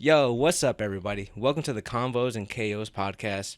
Yo, what's up, everybody? Welcome to the Convos and KOs podcast,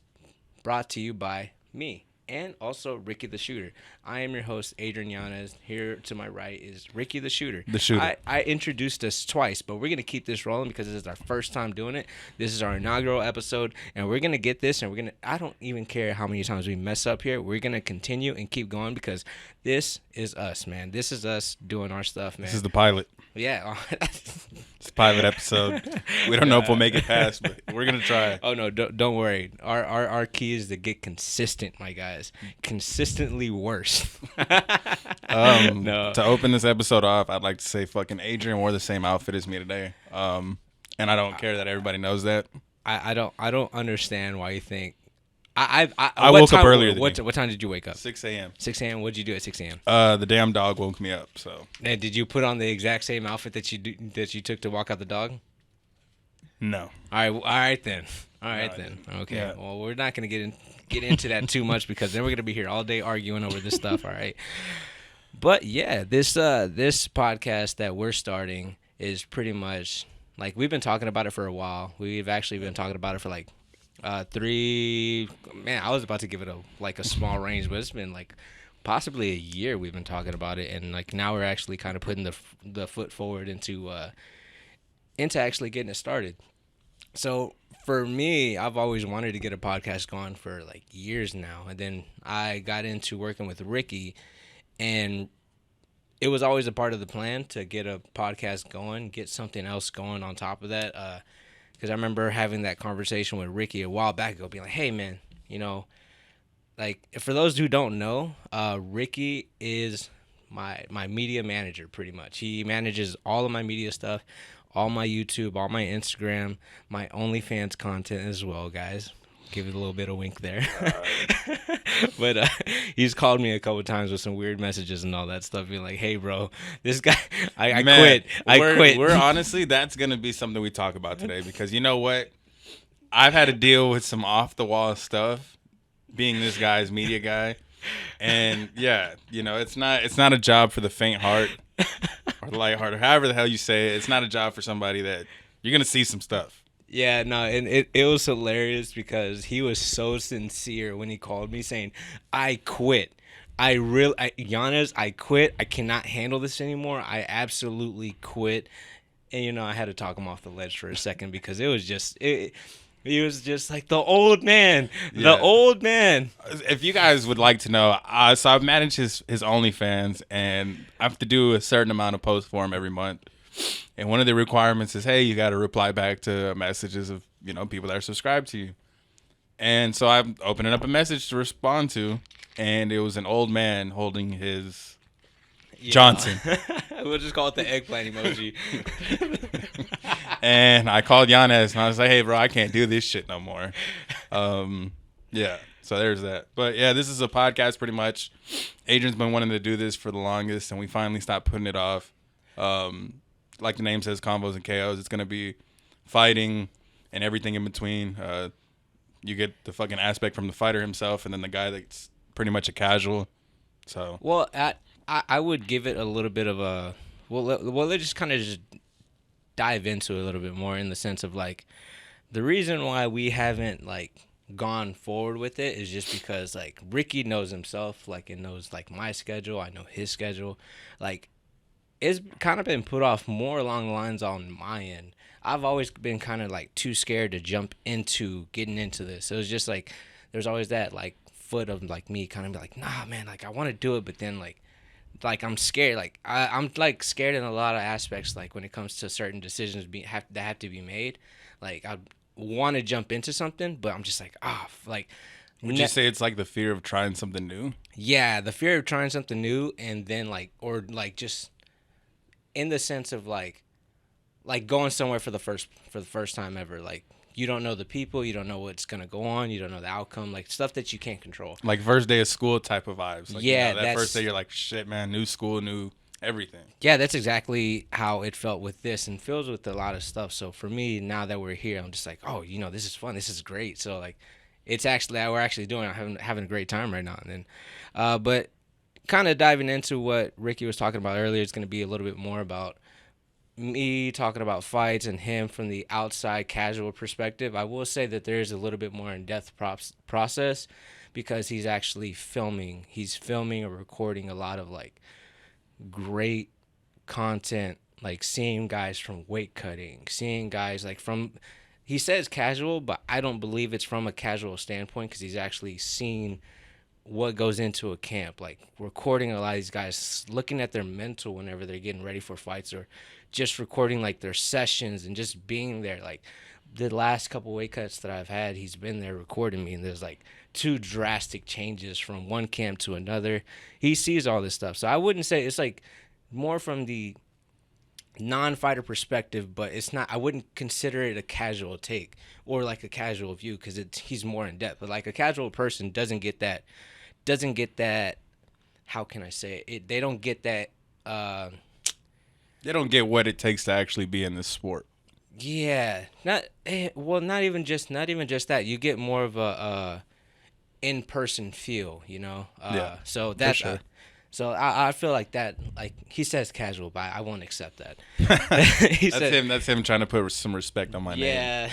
brought to you by me and also Ricky the Shooter. I am your host, Adrian Yanez. Here to my right is Ricky the Shooter. The Shooter. I introduced us twice, but we're going to keep this rolling because this is our first time doing it. This is our inaugural episode, and we're going to get this, and I don't even care how many times we mess up here. We're going to continue and keep going because this is us, man. This is us doing our stuff, man. This is the pilot. Yeah. It's a pilot episode. We don't know if we'll make it past, but we're gonna try. Oh no, don't worry. Our key is to get consistent, my guys. Consistently worse. No. To open this episode off, I'd like to say fucking Adrian wore the same outfit as me today. And I don't care that everybody knows that. I don't understand why you think. I woke up earlier than What you. time did you wake up? 6 a.m. 6 a.m. What'd you do at 6 a.m.? The damn dog woke me up. So And did you put on the exact same outfit that you took to walk out the dog? no. All right then. All right No, I then. didn't. Okay. Yeah. Well, we're not gonna get into that too much because then we're gonna be here all day arguing over this stuff. All right. But yeah, this podcast that we're starting is pretty much like we've been talking about it for a while. We've actually been talking about it for like 3. Man, I was about to give it a small range, but it's been like possibly a year we've been talking about it, and like now we're actually kind of putting the foot forward into actually getting it started. So for me, I've always wanted to get a podcast going for like years now, and then I got into working with Ricky, and it was always a part of the plan to get a podcast going, get something else going on top of that. Because I remember having that conversation with Ricky a while back ago, being like, "Hey, man, like for those who don't know, Ricky is my media manager, pretty much. He manages all of my media stuff, all my YouTube, all my Instagram, my OnlyFans content as well, guys. Give it a little bit of wink there. But he's called me a couple times with some weird messages and all that stuff, being like, "Hey, bro, this guy, I Man, quit. I quit." We're honestly, that's gonna be something we talk about today because you know what? I've had to deal with some off the wall stuff, being this guy's media guy, and yeah, it's not a job for the faint heart or the light heart or however the hell you say it. It's not a job for somebody that you're gonna see some stuff. Yeah, no, and it was hilarious because he was so sincere when he called me saying, "I quit. Yanez, I quit. I cannot handle this anymore. I absolutely quit." And I had to talk him off the ledge for a second because it was just he was just like the old man, Yeah. the old man. If you guys would like to know, so I've managed his OnlyFans, and I have to do a certain amount of posts for him every month. And one of the requirements is, hey, you got to reply back to messages of people that are subscribed to you. And so I'm opening up a message to respond to, and it was an old man holding his Johnson. We'll just call it the eggplant emoji. And I called Yanez, and I was like, hey, bro, I can't do this shit no more. Yeah, so there's that. But yeah, this is a podcast pretty much. Adrian's been wanting to do this for the longest, and we finally stopped putting it off. Like the name says, Convos and KOs. It's going to be fighting and everything in between. You get the fucking aspect from the fighter himself, and then the guy that's pretty much a casual. So Well, I would give it a little bit of a let's just kind of just dive into it a little bit more in the sense of like the reason why we haven't like gone forward with it is just because like Ricky knows himself, like, and knows like my schedule. I know his schedule. Like, it's kind of been put off more along the lines on my end. I've always been kind of like too scared to jump into getting into this. So it was just like there's always that like foot of like me kind of like, nah, man, like I want to do it, but then like I'm scared. Like I'm like scared in a lot of aspects. Like when it comes to certain decisions that have to be made. Like I want to jump into something, but I'm just like like. would you say it's like the fear of trying something new? Yeah, the fear of trying something new, and then like or like just in the sense of like going somewhere for the first time ever. Like you don't know the people, you don't know what's gonna go on, you don't know the outcome, like stuff that you can't control. Like first day of school type of vibes. Like, Yeah, that first day you're like, shit, man, new school, new everything. Yeah, that's exactly how it felt with this, and feels with a lot of stuff. So for me, now that we're here, I'm just like, oh, this is fun, this is great. So like, we're actually doing, I'm having a great time right now. And then, but kind of diving into what Ricky was talking about earlier, it's going to be a little bit more about me talking about fights and him from the outside casual perspective, I will say that there is a little bit more in-depth process because he's actually filming. He's filming or recording a lot of like great content, like seeing guys from weight cutting, seeing guys like from. He says casual, but I don't believe it's from a casual standpoint because he's actually seen what goes into a camp, like recording a lot of these guys, looking at their mental whenever they're getting ready for fights, or just recording like their sessions and just being there. Like the last couple weight cuts that I've had, he's been there recording me, and there's like two drastic changes from one camp to another. He sees all this stuff, so I wouldn't say it's like more from the non-fighter perspective, but it's not. I wouldn't consider it a casual take or like a casual view because he's more in depth. But like a casual person doesn't get that. How can I say it? They don't get that. They don't get what it takes to actually be in this sport. Yeah, not even just that. You get more of a in-person feel, Yeah, So for that's sure. so I feel like that. Like he says casual, but I won't accept that. That's him trying to put some respect on my name.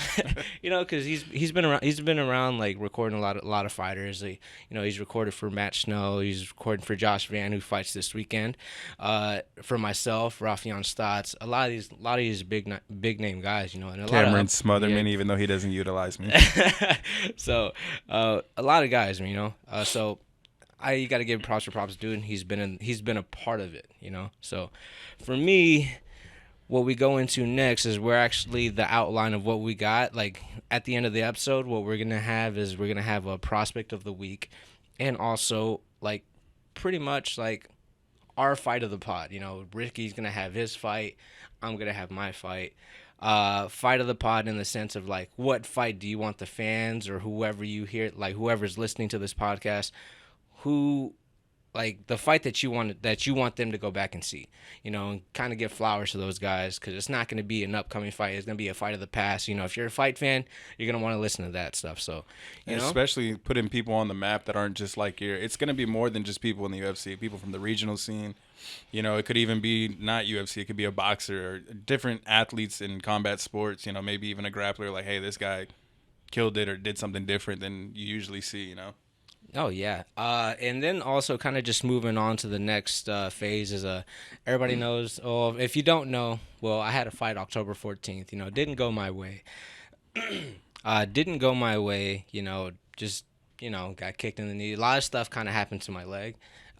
Yeah, because he's been around. He's been around like recording a lot of fighters. Like, he's recorded for Matt Snow. He's recording for Josh Van, who fights this weekend. For myself, Rafion Stotts. A lot of these big name guys. And a Cameron lot Smotherman, even though he doesn't utilize me. So a lot of guys, So you got to give props for props, dude. He's been a part of it, So for me, what we go into next is we're actually the outline of what we got. Like at the end of the episode, what we're gonna have is we're gonna have a prospect of the week, and also like pretty much like our fight of the pod. Ricky's gonna have his fight. I'm gonna have my fight. Fight of the pod in the sense of like, what fight do you want the fans or whoever you hear, like whoever's listening to this podcast, like the fight that you want them to go back and see, and kind of give flowers to those guys because it's not going to be an upcoming fight. It's going to be a fight of the past. If you're a fight fan, you're going to want to listen to that stuff. So, especially putting people on the map that aren't just like it's going to be more than just people in the UFC, people from the regional scene. It could even be not UFC. It could be a boxer or different athletes in combat sports, maybe even a grappler like, hey, this guy killed it or did something different than you usually see, Oh yeah, and then also kind of just moving on to the next phase is everybody knows. Oh, if you don't know, well, I had a fight October 14th. Didn't go my way. Didn't go my way. Just got kicked in the knee. A lot of stuff kind of happened to my leg.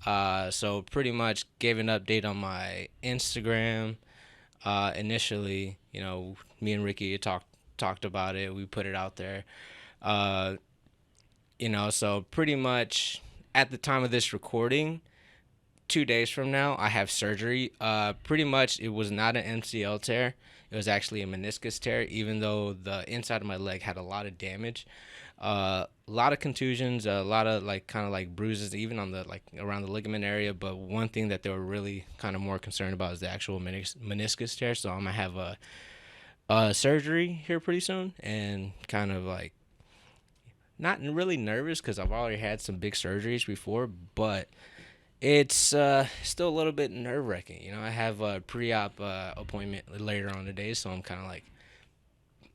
So pretty much gave an update on my Instagram. Initially, me and Ricky talked about it. We put it out there. So pretty much at the time of this recording, 2 days from now, I have surgery. Pretty much it was not an MCL tear. It was actually a meniscus tear, even though the inside of my leg had a lot of damage. A lot of contusions, a lot of like kind of like bruises, even on the like around the ligament area. But one thing that they were really kind of more concerned about is the actual meniscus tear. So I'm gonna have a surgery here pretty soon, and kind of like not really nervous because I've already had some big surgeries before, but it's still a little bit nerve-wracking. I have a pre-op appointment later on today, so I'm kind of like,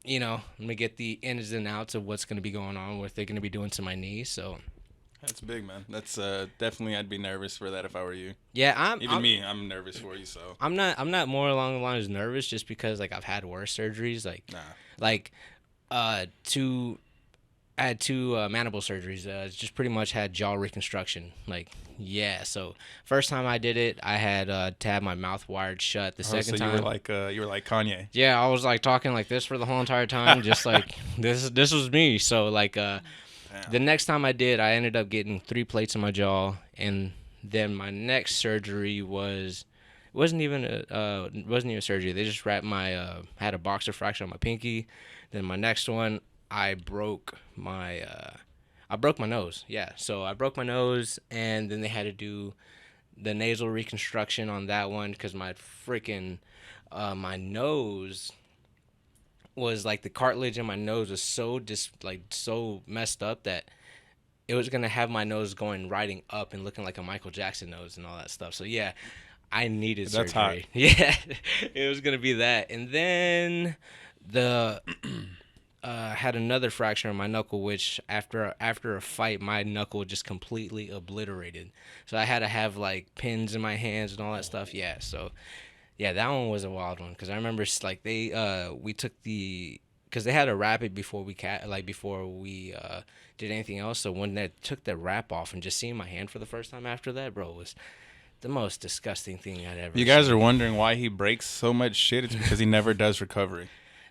I'm going to get the ins and outs of what's going to be going on, what they're going to be doing to my knee, so. That's big, man. That's definitely, I'd be nervous for that if I were you. Yeah, I'm nervous for you, so. I'm not more along the lines of nervous just because, like, I've had worse surgeries, I had two mandible surgeries. Just pretty much had jaw reconstruction. So first time I did it, I had to have my mouth wired shut. The second time, you were like Kanye. Yeah, I was like talking like this for the whole entire time, just like this was me. So the next time I did, I ended up getting 3 plates in my jaw, and then my next surgery wasn't even a surgery. They just wrapped had a boxer fracture on my pinky. Then my next one, I broke my nose. Yeah, so I broke my nose, and then they had to do the nasal reconstruction on that one because my freaking my nose was like the cartilage in my nose was so messed up that it was gonna have my nose going riding up and looking like a Michael Jackson nose and all that stuff. So yeah, I needed That's surgery. hot. Yeah, it was gonna be that, and then the had another fracture in my knuckle, which after a fight, my knuckle just completely obliterated. So I had to have like pins in my hands and all that stuff. Yeah, so yeah, that one was a wild one because I remember like we took because they had a rapid before we did anything else. So when they took the wrap off and just seeing my hand for the first time after that, bro, was the most disgusting thing I'd ever. You guys seen. are wondering why he breaks so much shit. It's because he never does recovery.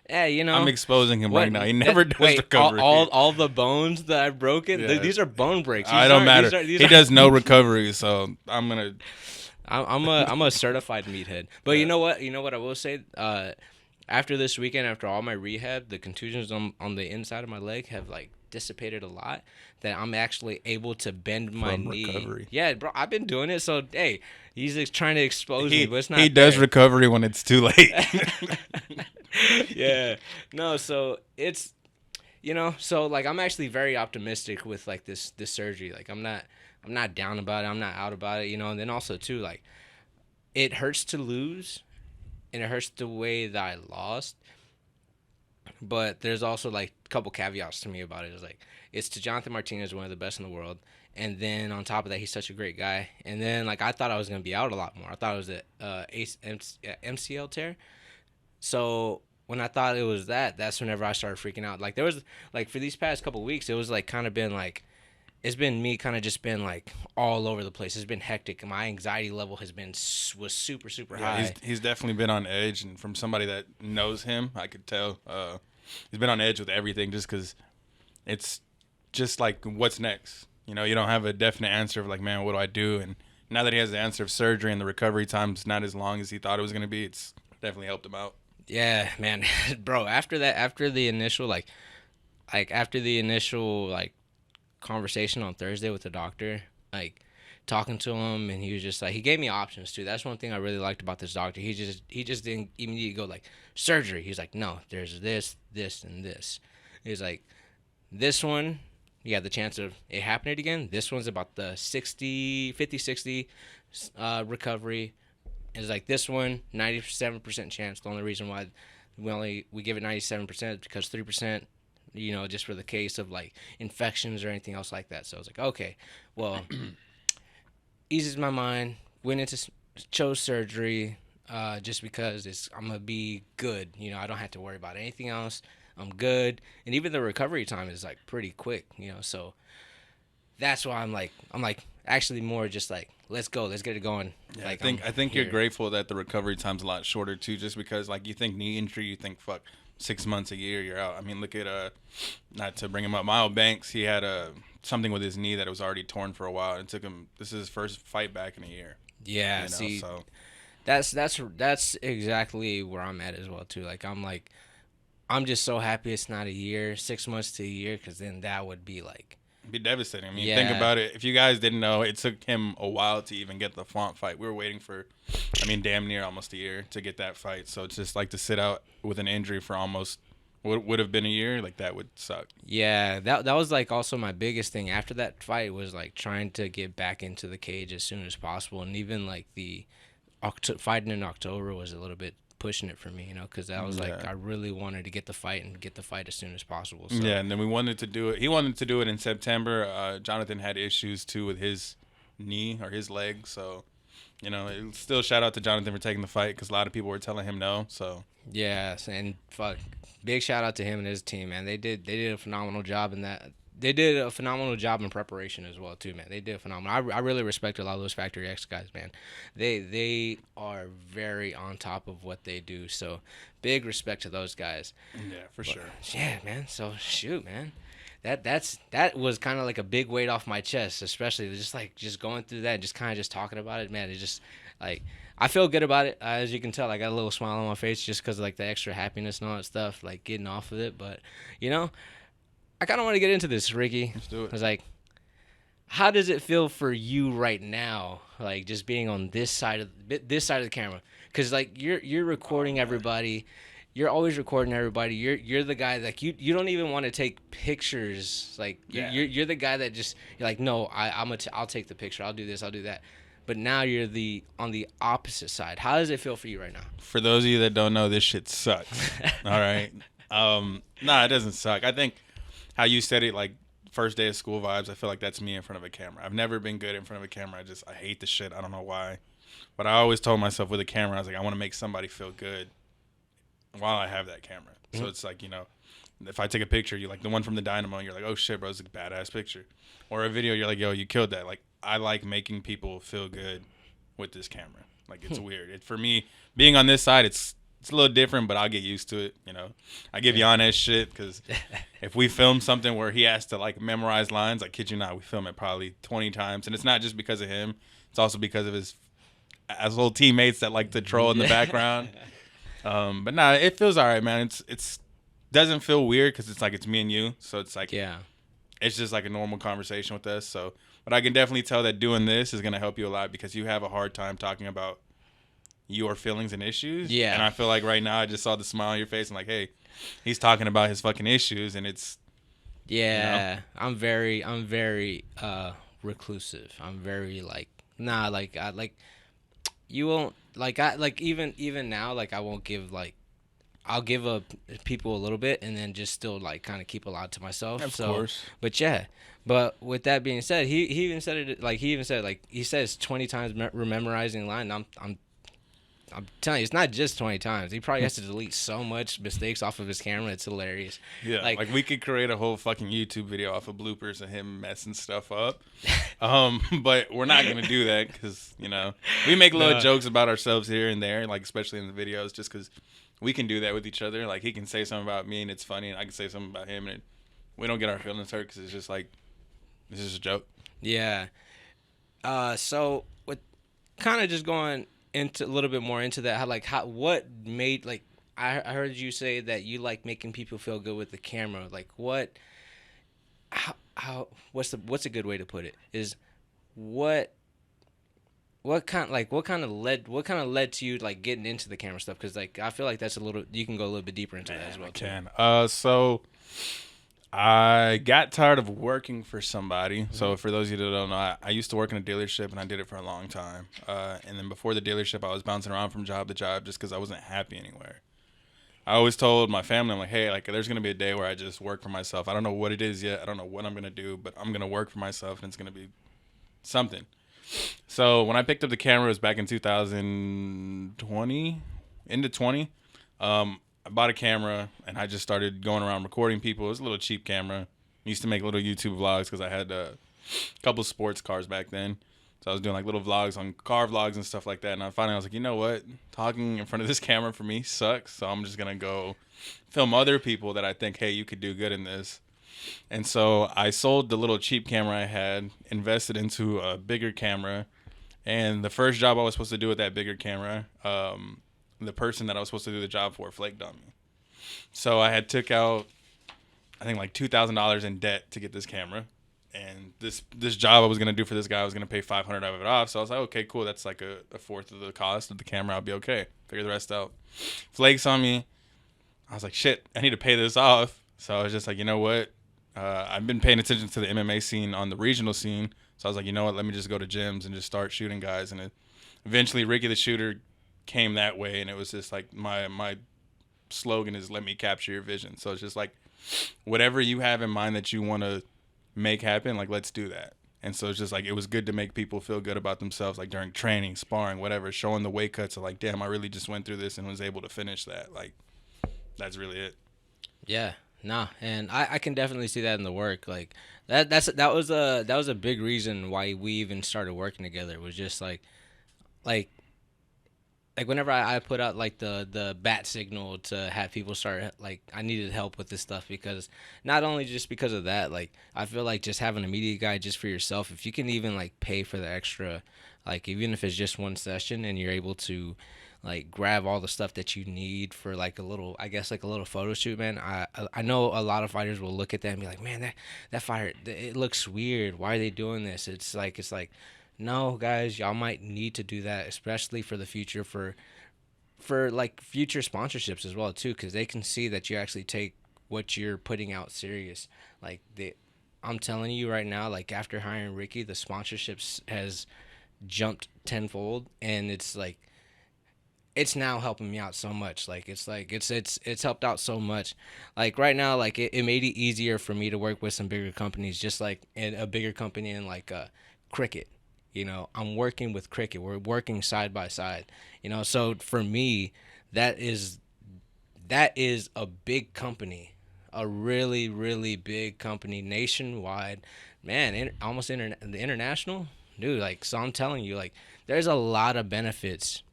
Yeah, I'm exposing him right now. He never does wait, recovery. All the bones that I've broken, Yeah. these are bone breaks. I don't matter. He does no recovery, so I'm gonna. I'm a certified meathead. But you know what? You know what I will say. After this weekend, after all my rehab, the contusions on the inside of my leg have like dissipated a lot. That I'm actually able to bend my knee. Recovery. Yeah, bro, I've been doing it. So hey, he's trying to expose me, but it's not. He does recovery when it's too late. Yeah. No, so it's so like I'm actually very optimistic with like this surgery. Like I'm not down about it. I'm not out about it, and then also too like it hurts to lose and it hurts the way that I lost. But there's also like a couple caveats to me about it. It's like it's to Jonathan Martinez, one of the best in the world. And then on top of that, he's such a great guy. And then like I thought I was gonna be out a lot more. I thought it was a MCL tear. So when I thought it was that's whenever I started freaking out. Like there was like for these past couple weeks, it was like kind of been like it's been me kind of just been like all over the place. It's been hectic. My anxiety level was super high. He's definitely been on edge, and from somebody that knows him, I could tell he's been on edge with everything just because it's just like what's next. You don't have a definite answer of like, man, what do I do? And now that he has the answer of surgery and the recovery time's not as long as he thought it was going to be, it's definitely helped him out. Yeah, man. Bro, after the initial conversation on Thursday with the doctor, like talking to him, and he was just like, he gave me options too. That's one thing I really liked about this doctor. He just didn't immediately go like surgery. He's like, no, there's this, and this. He's like, this one, you have the chance of it happening again. This one's about the 50-60 recovery. It's like this one, 97% chance. The only reason why we give it 97% is because 3%, just for the case of like infections or anything else like that. So I was like, okay, well, eases my mind. Chose surgery just because I'm gonna be good. I don't have to worry about anything else. I'm good, and even the recovery time is like pretty quick. So that's why I'm like actually more just like let's go, let's get it going. Yeah, like I think you're grateful that the recovery time's a lot shorter too, just because like you think knee injury, you think fuck 6 months, a year, you're out. I mean, look at not to bring him up, Miles Banks. He had something with his knee that was already torn for a while. It took him. This is his first fight back in a year. Yeah, see, so that's exactly where I'm at as well too. Like I'm just so happy it's not a year, 6 months to a year, because then that would be like. It'd be devastating. I mean, yeah. Think about it. If you guys didn't know, it took him a while to even get the Font fight. We were waiting for, damn near almost a year to get that fight. So it's just like to sit out with an injury for almost what would have been a year, like that would suck. Yeah, that was like also my biggest thing after that fight was like trying to get back into the cage as soon as possible, and even like the fighting in October was a little bit pushing it for me, because that was like I really wanted to get the fight as soon as possible. So. Yeah, and then we wanted to do it. He wanted to do it in September. Jonathan had issues too with his knee or his leg, so still shout out to Jonathan for taking the fight because a lot of people were telling him no. So yes, and big shout out to him and his team, man. They did a phenomenal job in that. They did a phenomenal job in preparation as well too, man. They did phenomenal. I really respect a lot of those Factory X guys, man. They are very on top of what they do. So big respect to those guys. Yeah, for sure. Yeah, man. So shoot, man. That was kind of like a big weight off my chest, especially just going through that and just kind of just talking about it, man. It just like I feel good about it. As you can tell, I got a little smile on my face just because of like the extra happiness and all that stuff, like getting off of it. But I kind of want to get into this, Ricky. Let's do it. I was like, how does it feel for you right now, like just being on this side of the camera? Because like you're recording everybody, you're always recording everybody. You're the guy like you don't even want to take pictures. Like you're the guy that just you're like no, I'll take the picture. I'll do this. I'll do that. but now you're on the opposite side. How does it feel for you right now? For those of you that don't know, this shit sucks. All right. Nah, it doesn't suck. I think how you said it, like first day of school vibes. I feel like that's me in front of a camera. I've never been good in front of a camera. I hate the shit. I don't know why, but I always told myself with a camera, I was like, I want to make somebody feel good while I have that camera. So it's like, if I take a picture, you like the one from the Dynamo, and you're like, oh shit, bro, it's a badass picture. Or a video, you're like, yo, you killed that. Like, I like making people feel good with this camera. Like, it's weird. For me, being on this side, it's a little different, but I'll get used to it. I give Yanez shit because if we film something where he has to like memorize lines, I kid you not, we film it probably 20 times, and it's not just because of him. It's also because of his asshole teammates that like to troll in the background. But nah, it feels all right, man. It's doesn't feel weird because it's like it's me and you, so it's like it's just like a normal conversation with us. So, but I can definitely tell that doing this is gonna help you a lot because you have a hard time talking about your feelings and issues. Yeah. And I feel like right now I just saw the smile on your face and like, hey, he's talking about his fucking issues, and it's I'm very reclusive. I'm very like I like you won't like I like even now like I won't give like I'll give people a little bit and then just still like kind of keep a lot to myself. Of course. But with that being said, he even said it like he says 20 times memorizing line. I'm telling you, it's not just 20 times. He probably has to delete so much mistakes off of his camera. It's hilarious. Yeah, like we could create a whole fucking YouTube video off of bloopers of him messing stuff up. But we're not going to do that because, we make little jokes about ourselves here and there, like especially in the videos, just because we can do that with each other. Like he can say something about me and it's funny, and I can say something about him and we don't get our feelings hurt because it's just like, this is a joke. Yeah. So with kind of just going into a little bit more into that, what made like I heard you say that you like making people feel good with the camera. Like what's a good way to put it? Is what kind of led to you like getting into the camera stuff? Because like I feel like that's you can go a little bit deeper into that as well too. So I got tired of working for somebody. So for those of you that don't know, I used to work in a dealership, and I did it for a long time. And then before the dealership, I was bouncing around from job to job just because I wasn't happy anywhere. I always told my family, I'm like, hey, like there's going to be a day where I just work for myself. I don't know what it is yet. I don't know what I'm going to do, but I'm going to work for myself, and it's going to be something. So when I picked up the camera, it was back in 2020, into 20. I bought a camera, and I just started going around recording people. It was a little cheap camera. I used to make little YouTube vlogs because I had a couple sports cars back then. So I was doing like little vlogs on car vlogs and stuff like that. And I finally was like, you know what? Talking in front of this camera for me sucks. So I'm just going to go film other people that I think, hey, you could do good in this. And so I sold the little cheap camera I had, invested into a bigger camera. And the first job I was supposed to do with that bigger camera, the person that I was supposed to do the job for flaked on me. So I had took out, I think like $2,000 in debt to get this camera. And this job I was going to do for this guy, I was going to pay $500 of it off. So I was like, okay, cool. That's like a fourth of the cost of the camera. I'll be okay. Figure the rest out. Flakes on me. I was like, shit, I need to pay this off. So I was just like, you know what? I've been paying attention to the MMA scene on the regional scene. So I was like, you know what? Let me just go to gyms and just start shooting guys. And eventually Ricky the Shooter came that way, and it was just like my slogan is let me capture your vision. So it's just like whatever you have in mind that you want to make happen, like let's do that. And so it's just like it was good to make people feel good about themselves, like during training, sparring, whatever, showing the weight cuts of like, damn, I really just went through this and was able to finish that. Like that's really it. Yeah. Nah, and I can definitely see that in the work. Like that was a big reason why we even started working together. Was just like whenever I put out like the bat signal to have people start, like I needed help with this stuff, because not only just because of that, like I feel like just having a media guy just for yourself, if you can even like pay for the extra, like even if it's just one session and you're able to like grab all the stuff that you need for like a little, I guess like a little photo shoot, man. I know a lot of fighters will look at that and be like, man, that fighter, it looks weird. Why are they doing this? It's like no, guys, y'all might need to do that, especially for the future, for like future sponsorships as well too, because they can see that you actually take what you're putting out serious. Like I'm telling you right now, like after hiring Ricky, the sponsorships has jumped tenfold, and it's like it's now helping me out so much. Like it's helped out so much. Like right now, like it made it easier for me to work with some bigger companies, just like in a bigger company in like Cricket. You know, I'm working with Cricket. We're working side by side. You know, so for me, that is a big company, a really really big company nationwide, man. Almost the international, dude. Like so, I'm telling you, like there's a lot of benefits,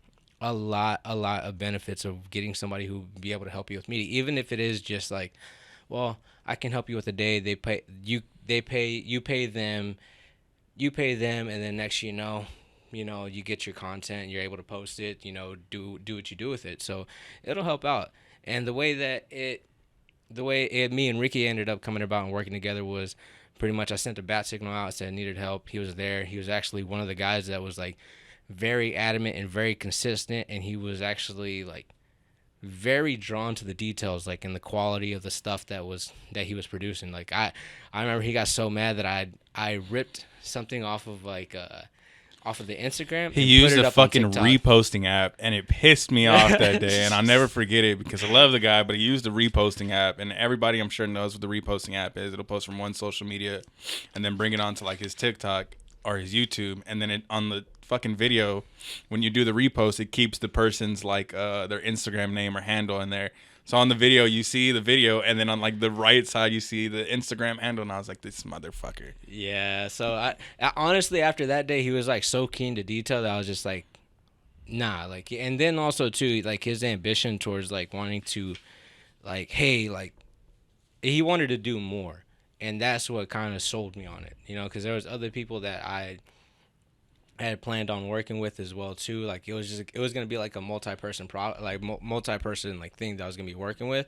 a lot of benefits of getting somebody who be able to help you with media, even if it is just like, well, I can help you with a day. You pay them, and then next you get your content, you're able to post it, do what you do with it. So it'll help out. And me and Ricky ended up coming about and working together was pretty much I sent a bat signal out, said I needed help. He was there. He was actually one of the guys that was like very adamant and very consistent, and he was actually like very drawn to the details, like in the quality of the stuff that he was producing. Like I remember he got so mad that I ripped something off of the Instagram. He used a fucking reposting app, and it pissed me off that day, and I'll never forget it because I love the guy, but he used the reposting app, and everybody I'm sure knows what the reposting app is. It'll post from one social media and then bring it onto like his TikTok or his YouTube, and then on the fucking video, when you do the repost, it keeps the person's like their Instagram name or handle in there. So on the video, you see the video, and then on like the right side, you see the Instagram handle, and I was like, this motherfucker. Yeah. So I honestly, after that day, he was like so keen to detail that I was just like, nah. Like, and then also too, like his ambition towards like wanting to, like, hey, like, he wanted to do more, and that's what kind of sold me on it, because there was other people that I had planned on working with as well too. Like it was gonna be like a multi-person like thing that I was gonna be working with,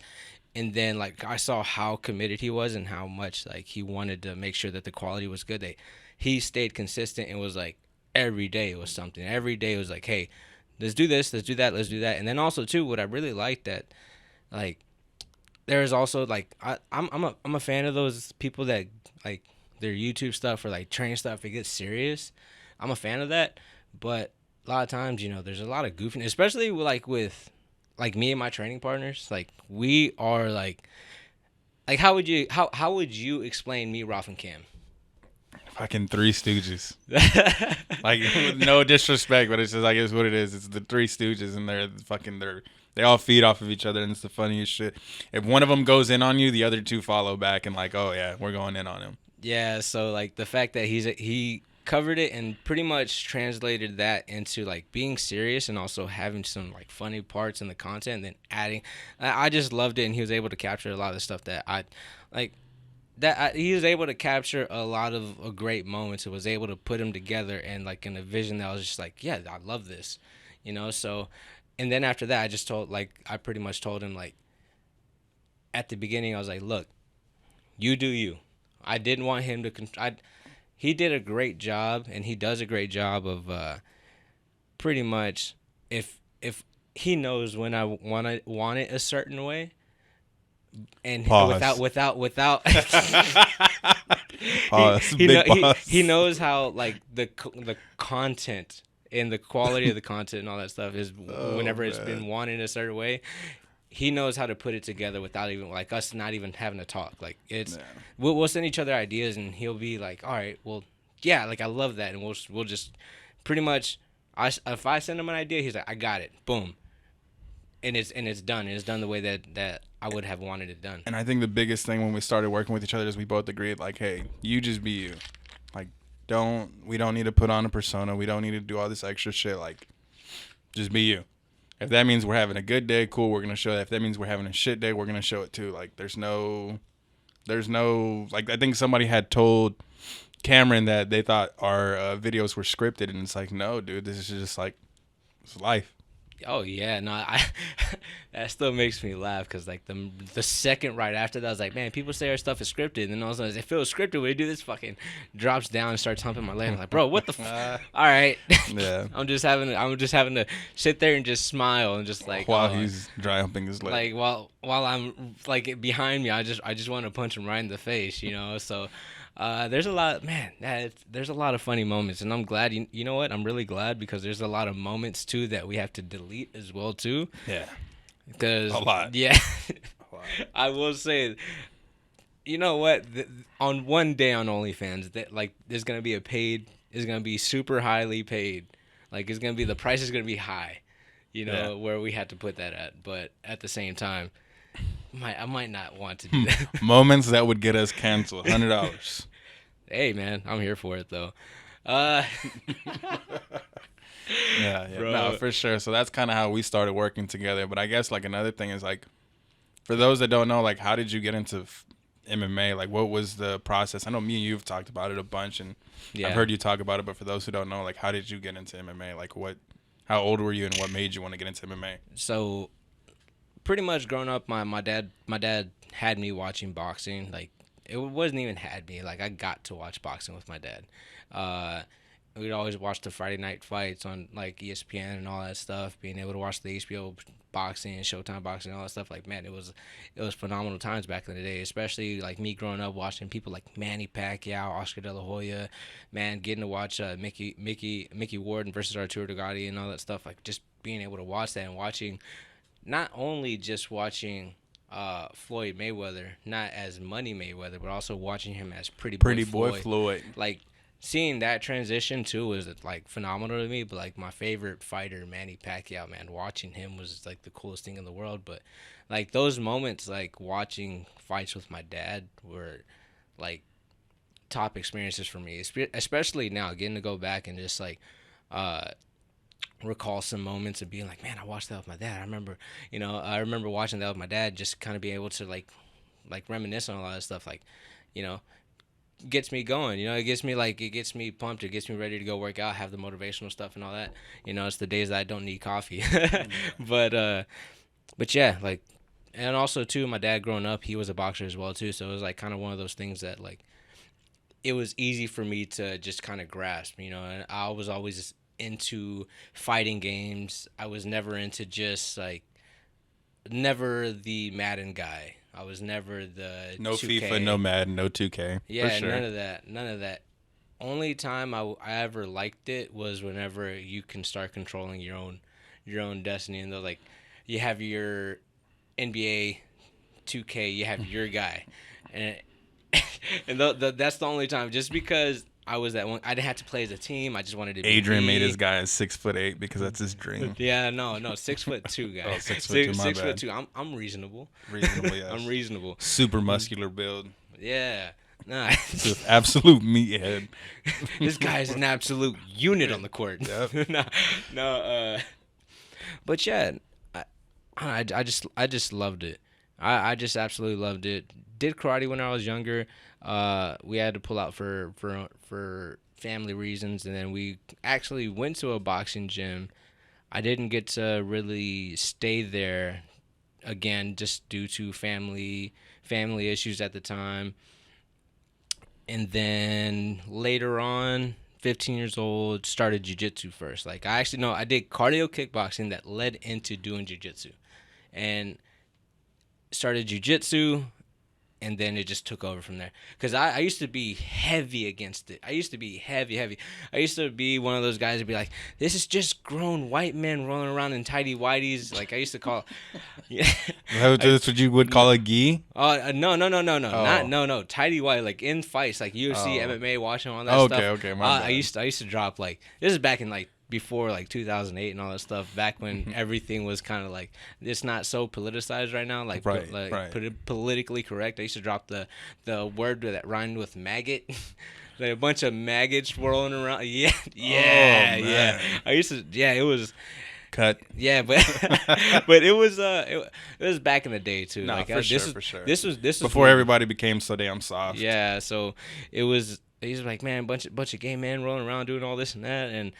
and then like I saw how committed he was and how much like he wanted to make sure that the quality was good. He stayed consistent and was like every day it was something. Every day it was like, hey, let's do this, let's do that, let's do that. And then also too, what I really liked that like there's also like I'm a fan of those people that like their YouTube stuff or like training stuff, it gets serious. I'm a fan of that, but a lot of times, there's a lot of goofiness, especially with me and my training partners. Like we are like how would you explain me, Ralph, and Cam? Fucking Three Stooges. Like with no disrespect, but it's just like it's what it is. It's the Three Stooges, and they all feed off of each other, and it's the funniest shit. If one of them goes in on you, the other two follow back and like, oh yeah, we're going in on him. Yeah, so like the fact that he covered it and pretty much translated that into like being serious and also having some like funny parts in the content and then adding, I just loved it, and he was able to capture a lot of the stuff that I like. He was able to capture a lot of great moments. It was able to put them together and like in a vision that was just like, yeah, I love this, So, and then after that, I pretty much told him like at the beginning, I was like, look, you do you. I didn't want him to. He did a great job, and he does a great job of pretty much if he knows when I want it a certain way, and Pause. without Pause. he knows how like the content and the quality of the content and all that stuff is whenever it's been wanted a certain way. He knows how to put it together without even like us not even having to talk. Like it's we'll send each other ideas, and he'll be like, all right, well, yeah, like I love that, and we'll just pretty much if I send him an idea, he's like, I got it, boom, and it's done, and it's done the way that I would have wanted it done. And I think the biggest thing when we started working with each other is we both agreed like, hey, you just be you. Like we don't need to put on a persona. We don't need to do all this extra shit. Like just be you. If that means we're having a good day, cool, we're going to show that. If that means we're having a shit day, we're going to show it too. Like, there's no, like, I think somebody had told Cameron that they thought our videos were scripted, and it's like, no, dude, this is just like, it's life. Oh yeah, no, that still makes me laugh because like the second right after that, I was like, man, people say our stuff is scripted, and then all of a sudden, if it was scripted, we do this fucking drops down and starts humping my leg. I'm like, bro, what the? All right, yeah. I'm just having to sit there and just smile and just like while he's dry humping his leg. Like while I'm like behind me, I just want to punch him right in the face, So There's a lot, man. There's a lot of funny moments, and I'm glad. You know what? I'm really glad because there's a lot of moments too that we have to delete as well too. Yeah. Because A lot. yeah, A lot. I will say, you know what? On one day on OnlyFans, that like there's gonna be is gonna be super highly paid. Like it's gonna be the price is gonna be high. You know where we had to put that at, but at the same time, I might not want to do that. Moments that would get us canceled. $100. Hey man, I'm here for it though. Uh, Yeah. Bro. No, for sure. So that's kind of how we started working together. But I guess like another thing is like, for those that don't know, like how did you get into MMA? Like what was the process? I know me and you've talked about it a bunch, and yeah. I've heard you talk about it. But for those who don't know, like how did you get into MMA? Like how old were you, and what made you want to get into MMA? So, pretty much growing up, my dad had me watching boxing. Like it wasn't even had me. Like I got to watch boxing with my dad. We'd always watch the Friday night fights on like ESPN and all that stuff. Being able to watch the HBO boxing and Showtime boxing and all that stuff, like man, it was phenomenal times back in the day. Especially like me growing up watching people like Manny Pacquiao, Oscar De La Hoya, man, getting to watch Mickey Ward versus Arturo Dugatti and all that stuff. Like just being able to watch that and watching, not only just watching Floyd Mayweather, not as Money Mayweather, but also watching him as Pretty Boy Floyd. Like seeing that transition too was like phenomenal to me. But like my favorite fighter, Manny Pacquiao, man, watching him was like the coolest thing in the world. But like those moments, like watching fights with my dad, were like top experiences for me. Especially now, getting to go back and just like recall some moments of being like, man, I watched that with my dad. I remember watching that with my dad, just kind of being able to like reminisce on a lot of stuff, like, you know, gets me going. It gets me pumped. It gets me ready to go work out, have the motivational stuff and all that. It's the days that I don't need coffee. but yeah, like, and also too, my dad growing up, he was a boxer as well too. So it was like kind of one of those things that like, it was easy for me to just kind of grasp, and I was always into fighting games. I was never into just like, never the Madden guy. I was never the no 2K. FIFA, no Madden, no 2K. Yeah, for sure. None of that. Only time I ever liked it was whenever you can start controlling your own destiny, and they're like, you have your NBA 2K, you have your guy, and that's the only time. Just because I was that one, I didn't have to play as a team. I just wanted to be Adrian me. made his guy 6'8" because that's his dream. Yeah, no, 6'2" guy. Oh, 6'2", my bad. 6'2". I'm reasonable. Reasonable, yes. I'm reasonable. Super muscular build. Yeah. Nah. Just absolute meathead. This guy is an absolute unit on the court. Yep. No. But yeah, I just loved it. I just absolutely loved it. Did karate when I was younger. We had to pull out for family reasons, and then we actually went to a boxing gym. I didn't get to really stay there again, just due to family issues at the time. And then later on, 15 years old, started jiu-jitsu first. Like I did cardio kickboxing that led into doing jiu-jitsu, and started jiu-jitsu. And then it just took over from there. Because I used to be heavy against it. I used to be heavy. I used to be one of those guys who'd be like, this is just grown white men rolling around in tighty whities. Like I used to call. Yeah. That's what you would call a gi? No. Oh. No. Tighty white, like in fights, like UFC, MMA, watching all that stuff. Okay, my bad. I used to drop like, this is back in like, before like 2008 and all that stuff, back when everything was kind of like, it's not so politicized right now, like, right. Politically correct. I used to drop the word that rhymed with maggot. Like a bunch of maggots swirling around. Yeah. I used to, it was cut. Yeah, but but it was back in the day too. No, like for sure. This was before everybody became so damn soft. Yeah, so it was. He's like, man, bunch of gay men rolling around doing all this and that, and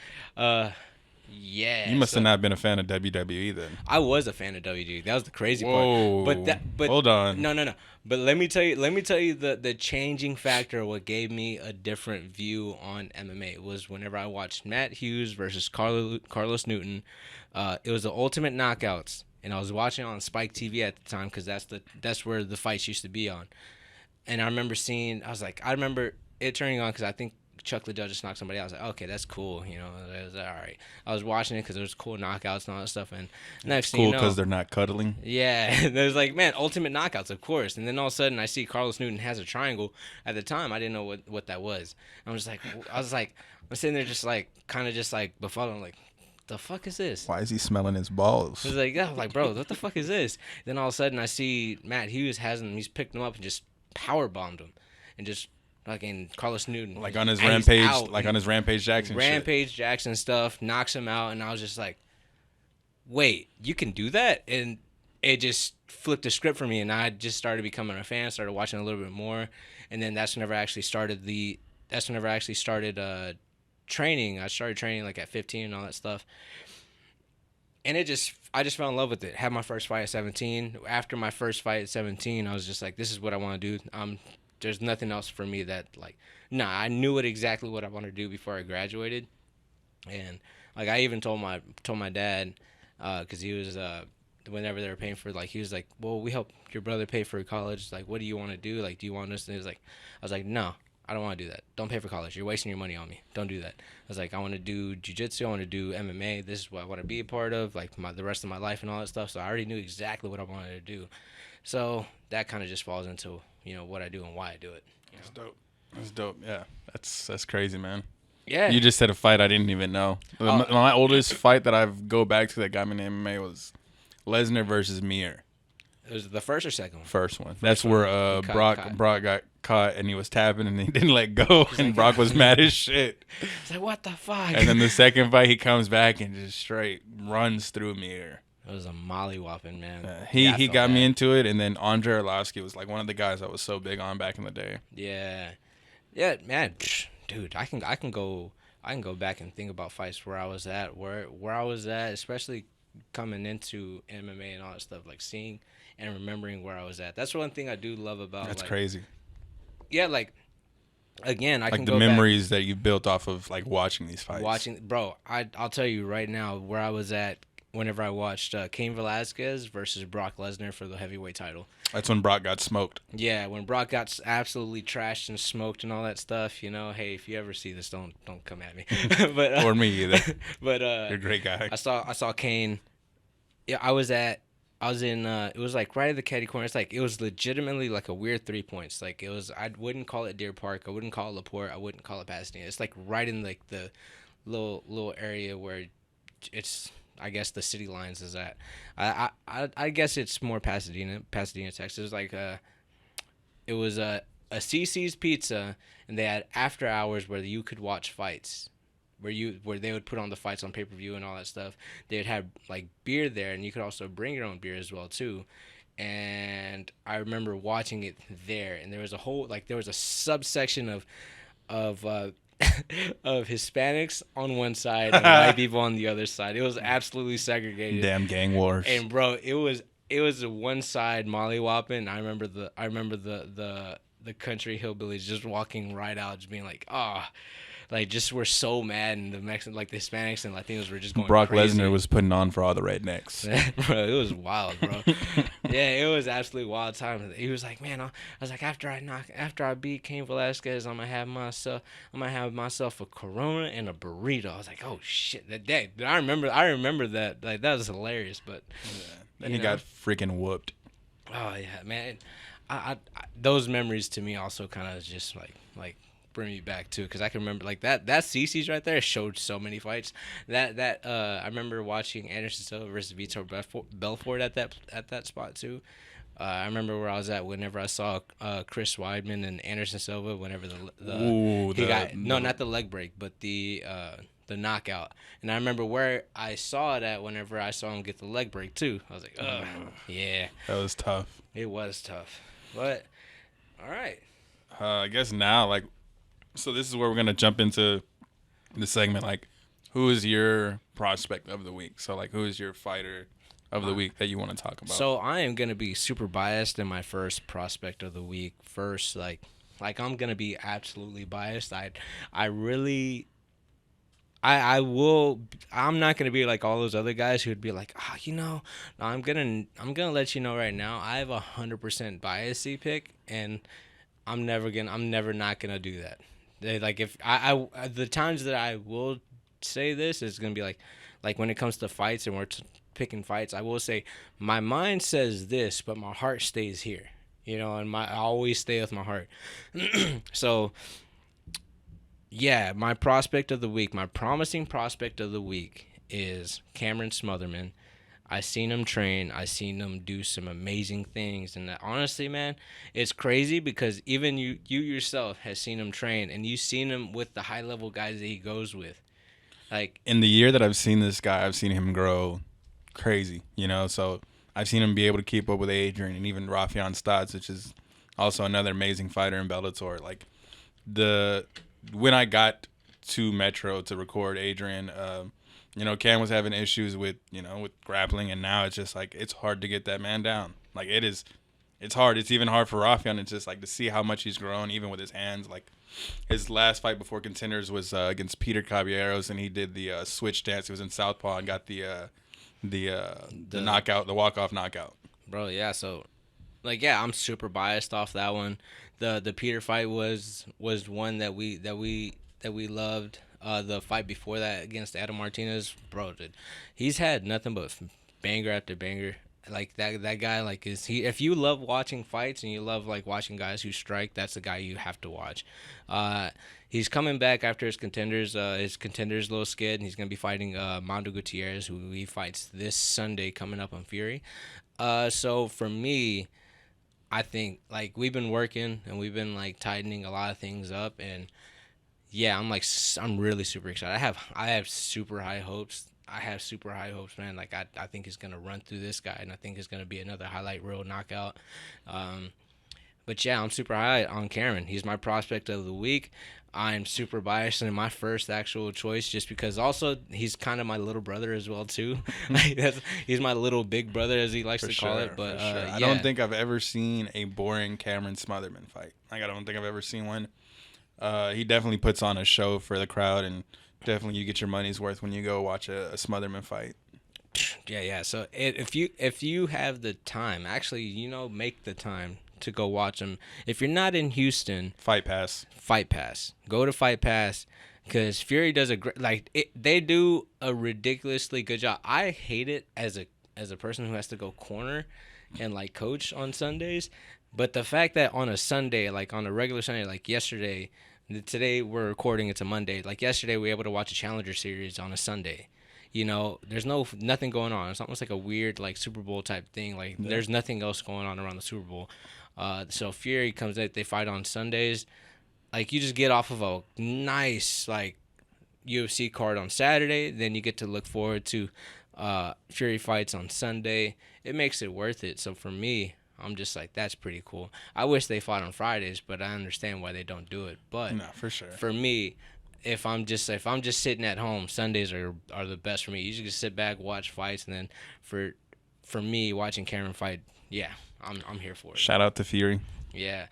yeah. You must have not been a fan of WWE then. I was a fan of WWE. That was the crazy Whoa. part. But hold on. No. But let me tell you the changing factor. What gave me a different view on MMA was whenever I watched Matt Hughes versus Carlos Newton. It was the Ultimate Knockouts, and I was watching on Spike TV at the time because that's where the fights used to be on. And I remember I remember it turning on because I think Chuck Liddell just knocked somebody out. I was like, okay, that's cool. You know, it was all right. I was watching it because there was cool knockouts and all that stuff. And next thing Cool you know, because they're not cuddling. yeah, there's like, man, ultimate knockouts, of course. And then all of a sudden, I see Carlos Newton has a triangle. At the time, I didn't know what that was. I'm sitting there just like, kind of just like befuddled. I'm like, the fuck is this? Why is he smelling his balls? I was like, yeah, I'm like, bro, what the fuck is this? Then all of a sudden, I see Matt Hughes he's picked him up and just power bombed him, and just fucking Carlos Newton, Like on his and he's rampage, out. like on his Rampage Jackson shit. Rampage Jackson stuff, knocks him out, and I was just like, wait, you can do that? And it just flipped the script for me, and I just started becoming a fan, started watching a little bit more, and then that's whenever I actually started training. I started training like at 15 and all that stuff. And I just fell in love with it. Had my first fight at 17. After my first fight at 17, I was just like, this is what I want to do. There's nothing else for me I knew exactly what I wanted to do before I graduated. And like I even told my dad, because he was whenever they were paying for, like, he was like, well, we helped your brother pay for college. Like, what do you want to do? Like, do you want us? And he was like, I was like, no, I don't want to do that. Don't pay for college. You're wasting your money on me. Don't do that. I was like, I want to do jiu-jitsu. I want to do MMA. This is what I want to be a part of, like, the rest of my life and all that stuff. So I already knew exactly what I wanted to do. So that kind of just falls into, you know, what I do and why I do it. That's dope. That's dope. Yeah, that's crazy, man. Yeah. You just said a fight I didn't even know. My oldest fight that I go back to that got me in MMA was Lesnar versus Mir. It was the first or second one? First one. That's where Brock got caught and he was tapping and he didn't let go and Brock was mad as shit. It's like, what the fuck? And then the second fight he comes back and just straight runs through Mir. It was a mollywhopping, man. He got me into it, and then Andre Arlovsky was like one of the guys I was so big on back in the day. Yeah, man, dude, I can go back and think about fights where I was at, especially coming into MMA and all that stuff, like seeing and remembering where I was at. That's one thing I do love about. That's like, crazy. Yeah, like again, I like can the go memories back, that you built off of like watching these fights. bro. I'll tell you right now where I was at whenever I watched Cain Velasquez versus Brock Lesnar for the heavyweight title. That's when Brock got smoked. Yeah, when Brock got absolutely trashed and smoked and all that stuff, you know, hey, if you ever see this, don't come at me. But or me either. But you're a great guy. I saw Cain. Yeah, I was in it was like right at the caddy corner. It's like it was legitimately like a weird 3 points. Like it was, I wouldn't call it Deer Park, I wouldn't call it LaPorte, I wouldn't call it Pasadena. It's like right in like the little area where it's, I guess the city lines is at. I guess it's more Pasadena, Texas. Like it was a CC's Pizza, and they had after hours where you could watch fights, where they would put on the fights on pay-per-view and all that stuff. They would have like beer there, and you could also bring your own beer as well too. And I remember watching it there, and there was a subsection of of Hispanics on one side and white people on the other side. It was absolutely segregated. Damn gang wars. And bro, it was a one side mollywhopping. I remember the country hillbillies just walking right out, just being like, like just were so mad, and the Hispanics and Latinos were just going Brock crazy. Lesnar was putting on for all the rednecks. Bro, it was wild, bro. Yeah, it was absolutely wild time. He was like, man, I was like, after I beat Cain Velasquez, I'm gonna have myself a Corona and a burrito. I was like, oh shit, that day. I remember that. Like that was hilarious. But then he got freaking whooped. Oh yeah, man. I those memories to me also kind of just like bring me back too, because I can remember like that CC's right there showed so many fights. I remember watching Anderson Silva versus Vitor Belfort at that spot too. I remember where I was at whenever I saw Chris Weidman and Anderson Silva whenever not the leg break, but the knockout. And I remember where I saw it at whenever I saw him get the leg break too. I was like, oh yeah, that was tough. It was tough, but all right. I guess now so this is where we're gonna jump into the segment. Like, who is your prospect of the week? So like, who is your fighter of the week that you want to talk about? So I am gonna be super biased in my first prospect of the week. First, like I'm gonna be absolutely biased. I'm not gonna be like all those other guys who'd be like, I'm gonna let you know right now, I have 100% biasy pick, and I'm never not gonna do that. Like if the times that I will say this is gonna be like when it comes to fights and we're picking fights, I will say my mind says this, but my heart stays here. And I always stay with my heart. So yeah, my prospect of the week, my promising prospect of the week is Cameron Smotherman. I seen him train. I seen him do some amazing things, and honestly, man, it's crazy because even you yourself has seen him train, and you've seen him with the high level guys that he goes with. Like In the year that I've seen this guy, I've seen him grow crazy. So I've seen him be able to keep up with Adrian and even Rafion Stotts, which is also another amazing fighter in Bellator. Like when I got to Metro to record Adrian. Cam was having issues with grappling, and now it's just like it's hard to get that man down. Like it's hard. It's even hard for Rafion. It's just like to see how much he's grown, even with his hands. Like his last fight before Contenders was against Peter Caballeros, and he did the switch dance. He was in southpaw and got the knockout, the walk-off knockout. Bro, yeah. So, I'm super biased off that one. The Peter fight was one that we loved. The fight before that against Adam Martinez, bro, dude, he's had nothing but banger after banger. Like that guy, like if you love watching fights and you love like watching guys who strike, that's the guy you have to watch. He's coming back after his contenders little skid, and he's gonna be fighting Mando Gutierrez, who he fights this Sunday coming up on Fury. So for me, I think like we've been working and we've been like tightening a lot of things up, and yeah, I'm really super excited. I have super high hopes. Man. Like I think he's gonna run through this guy, and I think it's gonna be another highlight reel knockout. But yeah, I'm super high on Cameron. He's my prospect of the week. I'm super biased in my first actual choice, just because also he's kind of my little brother as well too. He's my little big brother, as he likes to call it. But sure. I don't think I've ever seen a boring Cameron Smotherman fight. Like I don't think I've ever seen one. He definitely puts on a show for the crowd, and definitely you get your money's worth when you go watch a Smotherman fight. Yeah. So if you have the time, actually, make the time to go watch him. If you're not in Houston, Fight Pass. Go to Fight Pass, because Fury does they do a ridiculously good job. I hate it as a person who has to go corner and like coach on Sundays, but the fact that on a Sunday, like on a regular Sunday, like yesterday. Today we're recording, it's a Monday. Like yesterday we were able to watch a Challenger series on a Sunday. There's nothing going on. It's almost like a weird like Super Bowl type thing. Like there's nothing else going on around the Super Bowl. So Fury comes out, they fight on Sundays. Like you just get off of a nice like UFC card on Saturday, then you get to look forward to Fury fights on Sunday. It makes it worth it. So for me, I'm just like, that's pretty cool. I wish they fought on Fridays, but I understand why they don't do it. But no, for sure. For me, if I'm just sitting at home, Sundays are the best for me. You just sit back, watch fights, and then for me, watching Cameron fight, yeah, I'm here for it. Shout out to Fury. Yeah.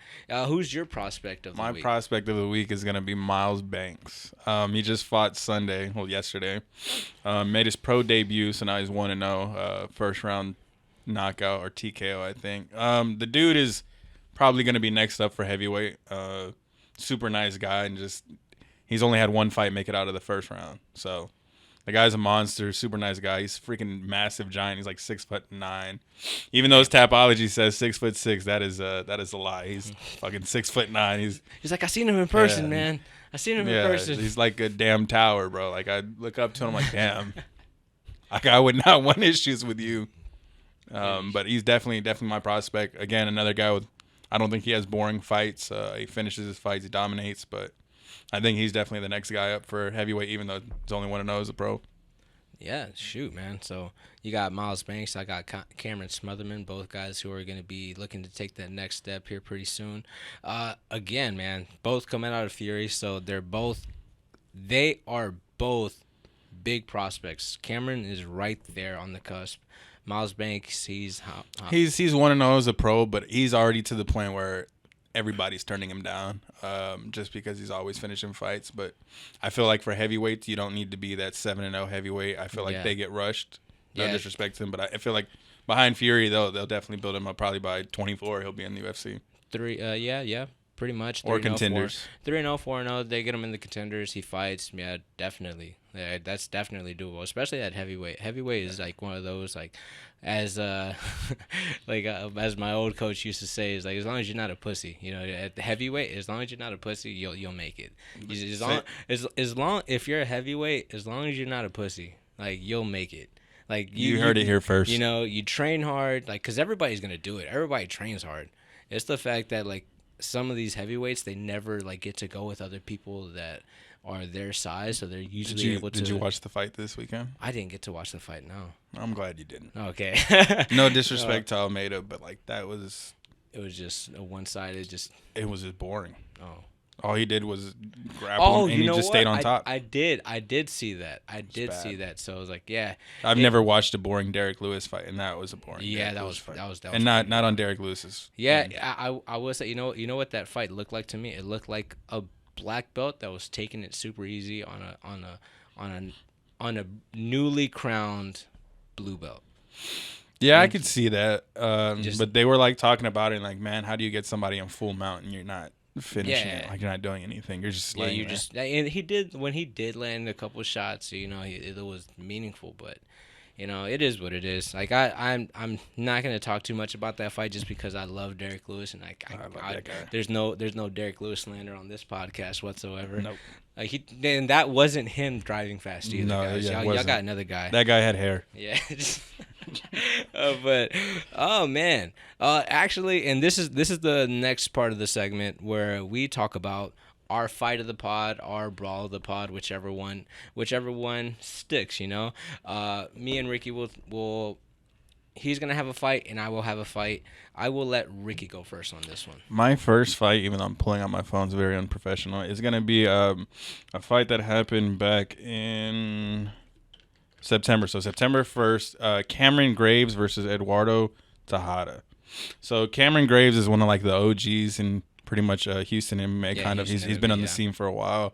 Who's your prospect of the week? My prospect of the week is gonna be Miles Banks. He just fought yesterday. Made his pro debut, so now he's 1-0. First round knockout or TKO, I think. The dude is probably going to be next up for heavyweight. Super nice guy, and he's only had one fight make it out of the first round. So the guy's a monster, super nice guy. He's a freaking massive giant. He's like 6'9". Even though his Tapology says 6'6", that is a lie. He's fucking 6'9". He's like, I seen him in person, man. I seen him in person. He's like a damn tower, bro. Like I look up to him, I'm like, damn. Like I would not want issues with you. But he's definitely my prospect. Again, another guy I don't think he has boring fights. He finishes his fights, he dominates, but I think he's definitely the next guy up for heavyweight, even though he's only 1-0 as a pro. Yeah, shoot, man. So you got Miles Banks, I got Cameron Smotherman, both guys who are going to be looking to take that next step here pretty soon. Again, man, both coming out of Fury, so they are both big prospects. Cameron is right there on the cusp. Miles Banks, he's 1-0 as a pro, but he's already to the point where everybody's turning him down, just because he's always finishing fights. But I feel like for heavyweights, you don't need to be that 7-0 heavyweight. I feel like they get rushed. No disrespect to him, but I feel like behind Fury, they'll definitely build him up. Probably by 24, he'll be in the UFC. pretty much. Or contenders. 3-0, 4-0. They get him in the contenders. He fights. Yeah, definitely. Yeah, that's definitely doable, especially at heavyweight. Heavyweight is like one of those like, as as my old coach used to say, is like, as long as you're not a pussy, at the heavyweight, as long as you're not a pussy, you'll make it. As long if you're a heavyweight, as long as you're not a pussy, like you'll make it. Like you heard it here first. You train hard, like, because everybody's gonna do it. Everybody trains hard. It's the fact that like some of these heavyweights, they never like get to go with other people that are their size, so they're usually able to. Did you watch the fight this weekend? I didn't get to watch the fight. No. I'm glad you didn't. Okay. No disrespect to Almeida, but like that was. It was just a one-sided. It was just boring. Oh. All he did was grapple him, and he just stayed on top. I did see that. I did see that. So I was like, yeah. I've never watched a boring Derek Lewis fight, and that was a boring. Yeah, Derek Lewis fight. That was. And not on Derek Lewis's. Yeah, I will say, you know what that fight looked like to me? It looked like a black belt that was taking it super easy on a newly crowned blue belt. Yeah, I could see that. But they were like talking about it, like, man, how do you get somebody in full mount and you're not finishing it? Like, you're not doing anything. You're just laying there. And when he did land a couple shots, it was meaningful, but. It is what it is. Like I'm not gonna talk too much about that fight just because I love Derek Lewis, and I love that guy. There's no Derek Lewis slander on this podcast whatsoever. Nope. And that wasn't him driving fast either. No, guys. yeah, y'all got another guy. That guy had hair. Yeah. But oh man, actually, and this is the next part of the segment where we talk about our fight of the pod, our brawl of the pod, whichever one sticks. Me and Ricky will. He's gonna have a fight, and I will have a fight. I will let Ricky go first on this one. My first fight, even though I'm pulling out my phone, is very unprofessional. Is gonna be a fight that happened back in September. So September 1st, Cameron Graves versus Eduardo Tejada. So Cameron Graves is one of like the OGs in pretty much Houston MMA kind of. He's been on the scene for a while.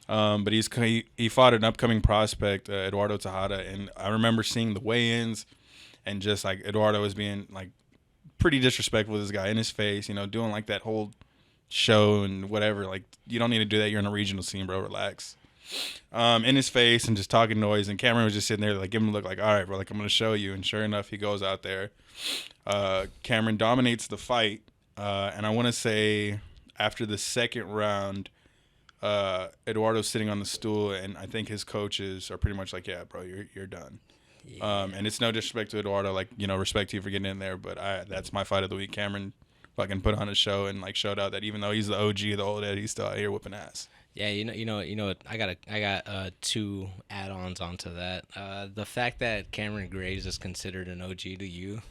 But he fought an upcoming prospect, Eduardo Tejada, and I remember seeing the weigh-ins and just like Eduardo was being like pretty disrespectful with this guy in his face, doing like that whole show and whatever. Like, you don't need to do that. You're in a regional scene, bro. Relax. In his face and just talking noise, and Cameron was just sitting there like giving him a look like, all right, bro, like I'm gonna show you. And sure enough, he goes out there. Cameron dominates the fight. And I want to say after the second round, Eduardo's sitting on the stool, and I think his coaches are pretty much like, yeah, bro, you're done. Yeah. And it's no disrespect to Eduardo, like, respect to you for getting in there, but that's my fight of the week. Cameron fucking put on a show and like showed out that even though he's the OG, the old head, he's still out here whooping ass. Yeah, I got two add-ons onto that. The fact that Cameron Graves is considered an OG to you.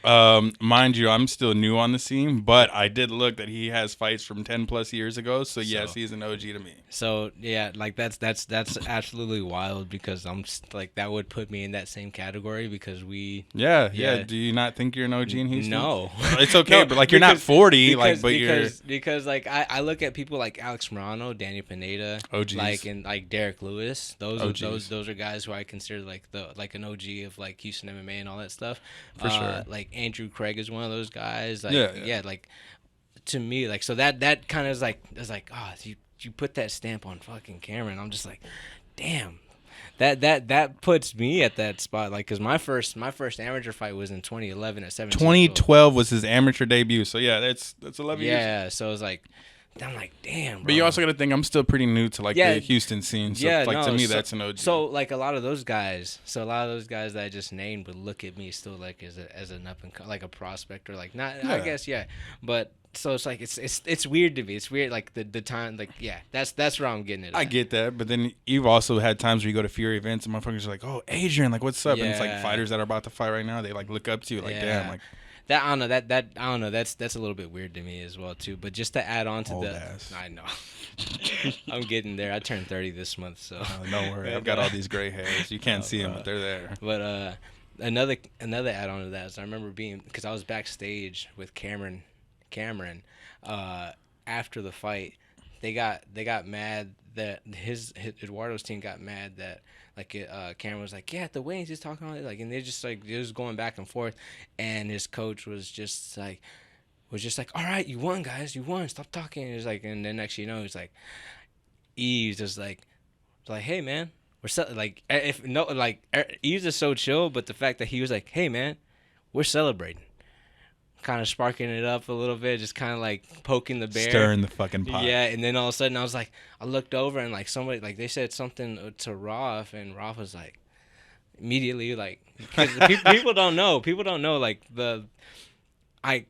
Mind you, I'm still new on the scene, but I did look that he has fights from 10 plus years ago. So yes, he's an OG to me. So yeah, like that's absolutely wild because I'm like that would put me in that same category because we. Yeah. Do you not think you're an OG in Houston? No, it's okay, but like you're not 40, because I look at people like Alex Morano, Daniel Pineda, OGs. like Derek Lewis. Those are guys who I consider like an OG of like Houston MMA and all that stuff. For sure. Like Andrew Craig is one of those guys. Like, like to me, like so that kind of is like oh, you put that stamp on fucking Cameron. I'm just like, damn. That puts me at that spot, like, because my first amateur fight was in 2011 at 17. 2012 was his amateur debut, so yeah, that's 11 years. Yeah, so it's like, I'm like, damn, bro. But you also got to think I'm still pretty new to like the Houston scene. So to me, that's an OG. So like a lot of those guys that I just named would look at me still like as an up and like a prospect or like not. Yeah. I guess but. So it's like it's weird to me. It's weird like the time like that's where I'm getting it. I get that, but then you've also had times where you go to Fury events and motherfuckers are like, oh, Adrian, like what's up? And it's like fighters that are about to fight right now. They like look up to you like damn like. That I don't know. That I don't know. That's a little bit weird to me as well too. But just to add on to I know. I'm getting there. I turned 30 this month, so don't worry. I've got all these gray hairs. You can't see them, but they're there. But another add on to that is I remember because I was backstage with Cameron. After the fight, they got mad that his Eduardo's team got mad that like Cameron was like, yeah, the weightings he's talking about it, like, and they just like it was going back and forth, and his coach was just like, was just like, all right, you won, guys, you won. Stop talking. It's like, and then next you know, it's like Eve's just like, hey man, we're like if no like Eve's is so chill, but the fact that he was like, hey man, we're celebrating, kind of sparking it up a little bit, just kind of like poking the bear, Stirring the fucking pot. Yeah, and then all of a sudden I was like, I looked over and like somebody like they said something to Rolf, and Rolf was like immediately like, because people don't know, like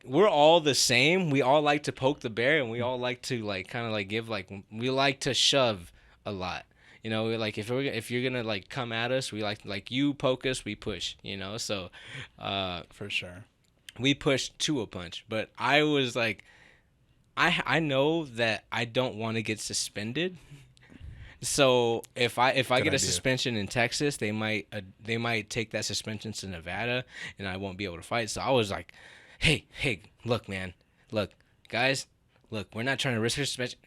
we're all the same. We all like to poke the bear, and we all like to like kind of like give like we like to shove a lot. You know, like if you're gonna like come at us, we like you poke us, we push. You know, so For sure. we pushed to a punch. But I was like, I know that I don't want to get suspended. So if I Good get a idea. suspension in Texas, they might take that suspension to Nevada, and I won't be able to fight. So I was like, hey, look, man, look, guys, look, we're not trying to risk a suspension.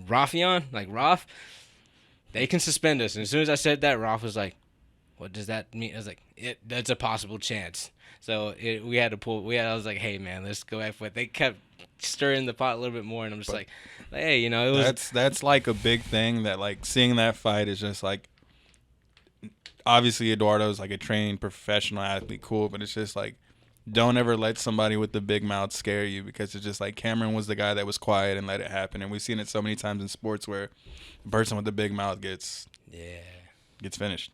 Roth, they can suspend us. And as soon as I said that, Roth was like, what does that mean? I was like, that's a possible chance. So we had to pull. I was like, hey man, let's go after it. They kept stirring the pot a little bit more, and I'm just like, hey, you know, it was That's like a big thing that like seeing that fight is just like, obviously Eduardo's like a trained professional athlete, cool, but it's just like, don't ever let somebody with the big mouth scare you, because it's just like Cameron was the guy that was quiet and let it happen, and we've seen it so many times in sports where the person with the big mouth gets finished.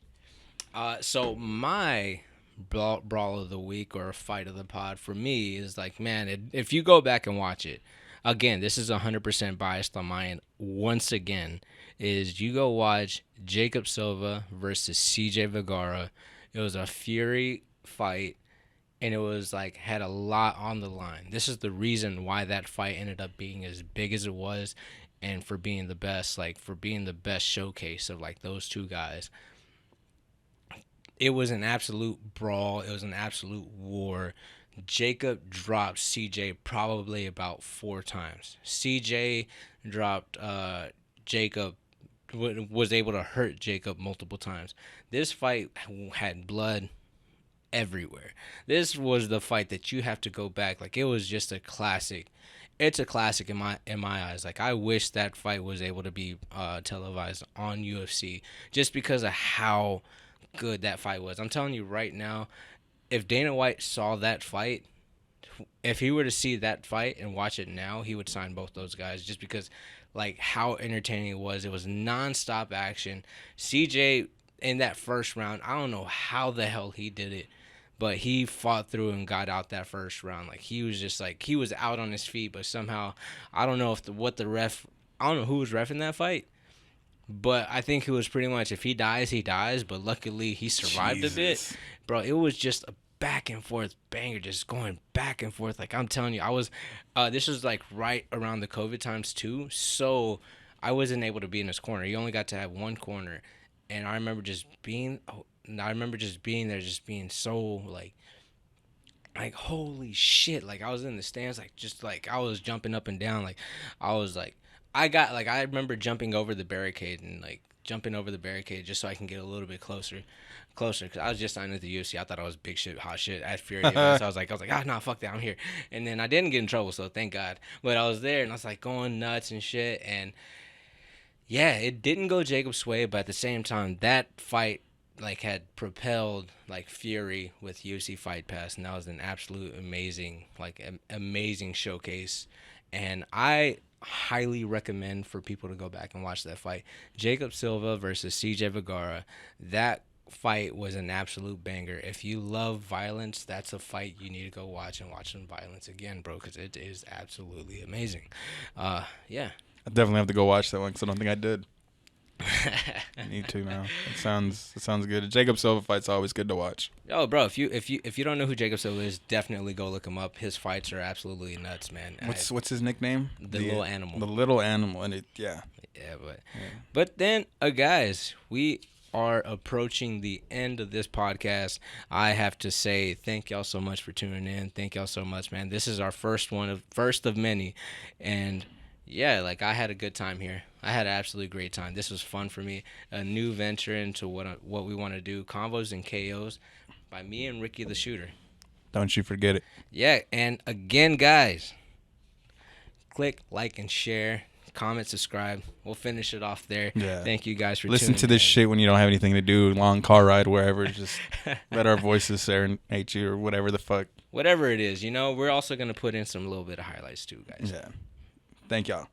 So my brawl of the week or fight of the pod for me is like, man, if you go back and watch it, again, this is 100% biased on my end. Once again, is you go watch Jacob Silva versus CJ Vergara. It was a Fury fight, and it was like had a lot on the line. This is the reason why that fight ended up being as big as it was, and for being the best, like for being the best showcase of like those two guys. It was an absolute brawl. It was an absolute war. Jacob dropped CJ probably about 4 times. CJ dropped Jacob, was able to hurt Jacob multiple times. This fight had blood everywhere. This was the fight that you have to go back. Like, it was just a classic. It's a classic in my eyes. Like, I wish that fight was able to be televised on UFC, just because of how good that fight was. I'm telling you right now, if Dana White saw that fight, if he were to see that fight and watch it now, he would sign both those guys, just because like how entertaining it was. It was nonstop action. CJ in that first round, I don't know how the hell he did it, but he fought through and got out that first round. Like, he was just like, he was out on his feet, but somehow, I don't know I don't know who was reffing that fight, but I think it was pretty much, if he dies, he dies. But luckily, he survived a bit. Bro, it was just a back and forth banger, just going back and forth. Like, I'm telling you, this was like right around the COVID times too. So I wasn't able to be in his corner. He only got to have one corner. And I remember just being there, just being so like holy shit. Like, I was in the stands, like, just like I was jumping up and down. Like, I was like, I remember jumping over the barricade just so I can get a little bit closer, because I was just signed into the UFC. I thought I was big shit, hot shit at Fury. So I was like, nah, fuck that, I'm here. And then I didn't get in trouble, so thank God. But I was there, and I was like going nuts and shit. And yeah, it didn't go Jacob's way, but at the same time, that fight like had propelled like Fury with UFC Fight Pass, and that was an absolute amazing showcase. And I highly recommend for people to go back and watch that fight. Jacob Silva versus CJ Vergara. That fight was an absolute banger. If you love violence, that's a fight you need to go watch, and watch some violence again, bro, because it is absolutely amazing. Yeah. I definitely have to go watch that one, because I don't think I did. I need to now. It sounds good. A Jacob Silva fight's always good to watch. Oh, bro, if you don't know who Jacob Silva is, definitely go look him up. His fights are absolutely nuts, man. What's his nickname? The little animal. The little animal, and but then, guys, we are approaching the end of this podcast. I have to say thank y'all so much for tuning in. Thank y'all so much, man. This is our first of many, and yeah, like, I had a good time here. I had an absolutely great time. This was fun for me. A new venture into what we want to do. Convos and KOs by me and Ricky the Shooter. Don't you forget it. Yeah, and again, guys, click like and share, comment, subscribe. We'll finish it off there. Yeah. Thank you guys for Listen tuning to this in. shit when you don't have anything to do, long car ride, wherever. Just let our voices serenade you or whatever the fuck. Whatever it is, we're also going to put in some little bit of highlights too, guys. Yeah. Thank y'all.